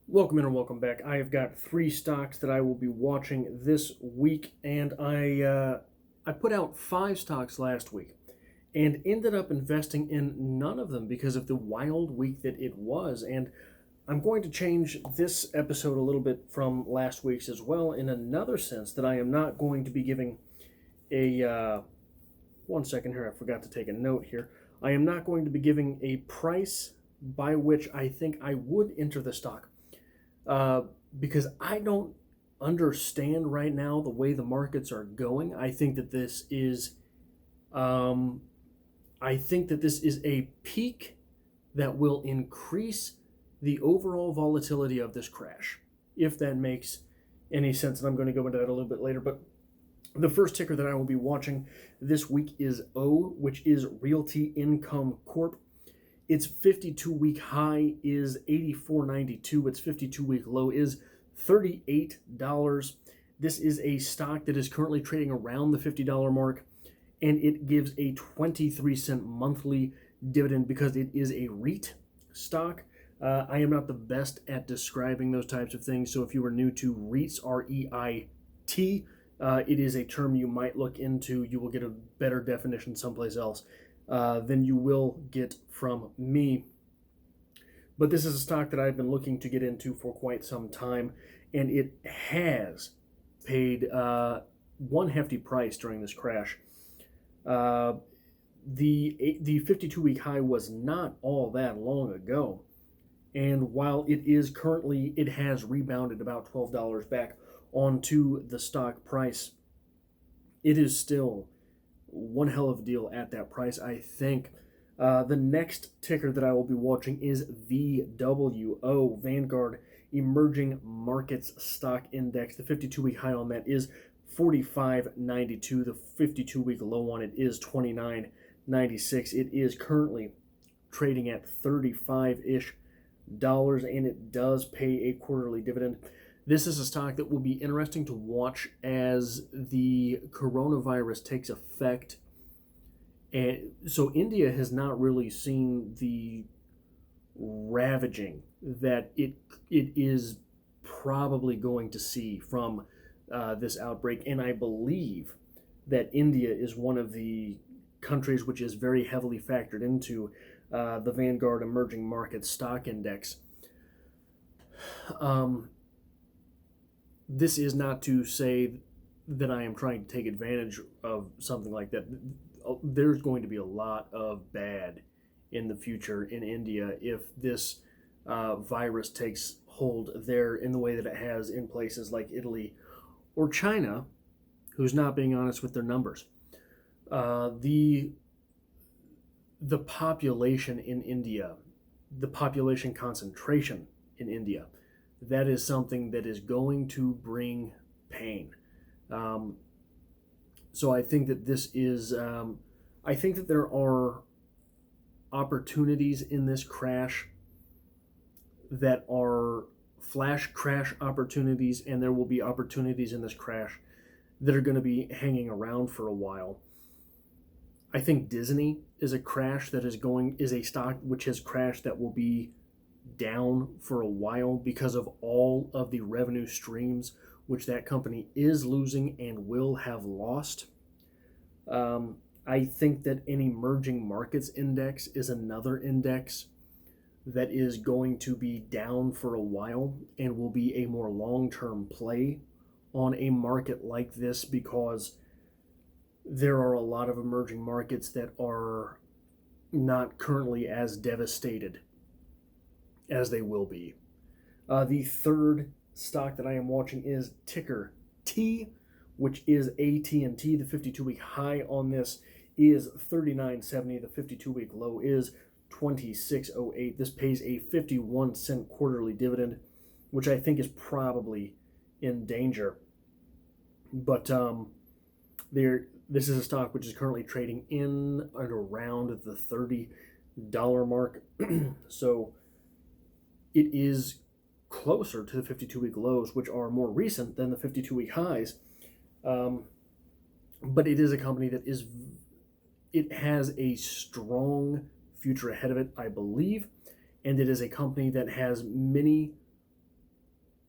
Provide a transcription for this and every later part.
Welcome in and welcome back. I have got three stocks that I will be watching this week, and I put out five stocks last week, and ended up investing in none of them because of the wild week that it was. And I'm going to change this episode a little bit from last week's as well, in another sense that I am not going to be giving a 1 second here. I forgot to take a note here. I am not going to be giving a price by which I think I would enter the stock uh, because I don't understand right now the way the markets are going. Um, I think that this is a peak that will increase the overall volatility of this crash, if that makes any sense. And I'm going to go into that a little bit later. But the first ticker that I will be watching this week is O, which is Realty Income Corp. Its 52-week high is 84.92. Its 52-week low is $38. This is a stock that is currently trading around the $50 mark, and it gives a 23-cent monthly dividend because it is a REIT stock. I am not the best at describing those types of things, so if you are new to REITs, R-E-I-T, it is a term you might look into. You will get a better definition someplace else than you will get from me. But this is a stock that I've been looking to get into for quite some time, and it has paid one hefty price during this crash. Uh, the 52-week high was not all that long ago, and while it has rebounded about $12 back onto the stock price, it is still one hell of a deal at that price, I think. The next ticker that I will be watching is VWO, Vanguard Emerging Markets Stock Index. The 52-week high on that is 45.92. The 52-week low on it is 29.96. It is currently trading at 35-ish dollars, and it does pay a quarterly dividend. This is a stock that will be interesting to watch as the coronavirus takes effect. And so India has not really seen the ravaging that it is probably going to see from this outbreak. And I believe that India is one of the countries which is very heavily factored into the Vanguard Emerging Markets Stock Index. This is not to say that I am trying to take advantage of something like that. There's going to be a lot of bad in the future in India if this virus takes hold there in the way that it has in places like Italy or China, who's not being honest with their numbers. The population in India, the population concentration in India, that is something that is going to bring pain. Um, so I think that I think that there are opportunities in this crash that are flash crash opportunities, and there will be opportunities in this crash that are going to be hanging around for a while. I think Disney is a stock which has crashed that will be down for a while because of all of the revenue streams which that company is losing and will have lost. I think that an emerging markets index is another index that is going to be down for a while and will be a more long-term play on a market like this because there are a lot of emerging markets that are not currently as devastated as they will be. The third stock that I am watching is ticker T, which is AT&T. The 52-week high on this is 39.70. The 52-week low is 26.08. This pays a 51-cent quarterly dividend, which I think is probably in danger. But this is a stock which is currently trading in and around the $30 mark. So it is closer to the 52-week lows, which are more recent than the 52-week highs. But it is a company that it has a strong future ahead of it, I believe, and it is a company that has many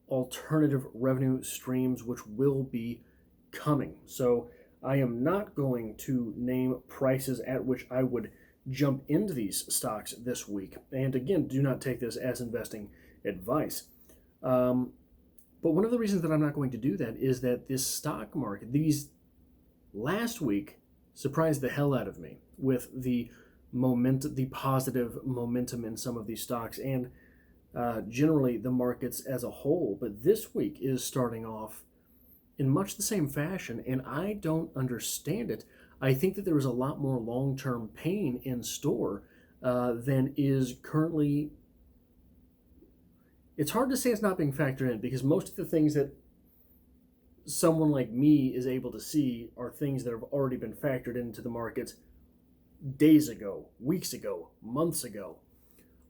alternative revenue streams which will be coming. So I am not going to name prices at which I would jump into these stocks this week. And again, do not take this as investing advice. But one of the reasons that I'm not going to do that is that this stock market, these last week, surprised the hell out of me with the momentum, the positive momentum in some of these stocks, and generally the markets as a whole. But this week is starting off in much the same fashion, and I don't understand it. I think that there is a lot more long-term pain in store than is currently. It's hard to say it's not being factored in, because most of the things that someone like me is able to see are things that have already been factored into the markets days ago, weeks ago, months ago.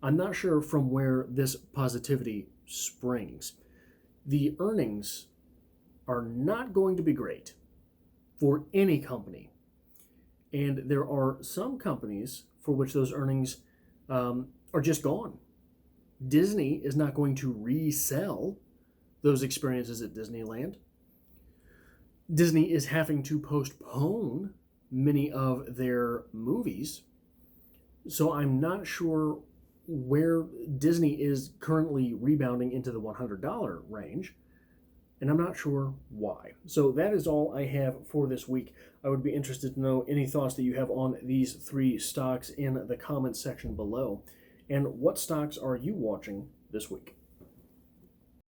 I'm not sure from where this positivity springs. The earnings are not going to be great for any company. And there are some companies for which those earnings are just gone. Disney is not going to resell those experiences at Disneyland. Disney is having to postpone many of their movies. So I'm not sure where Disney is currently rebounding into the $100 range, and I'm not sure why. So that is all I have for this week. I would be interested to know any thoughts that you have on these three stocks in the comments section below. And what stocks are you watching this week?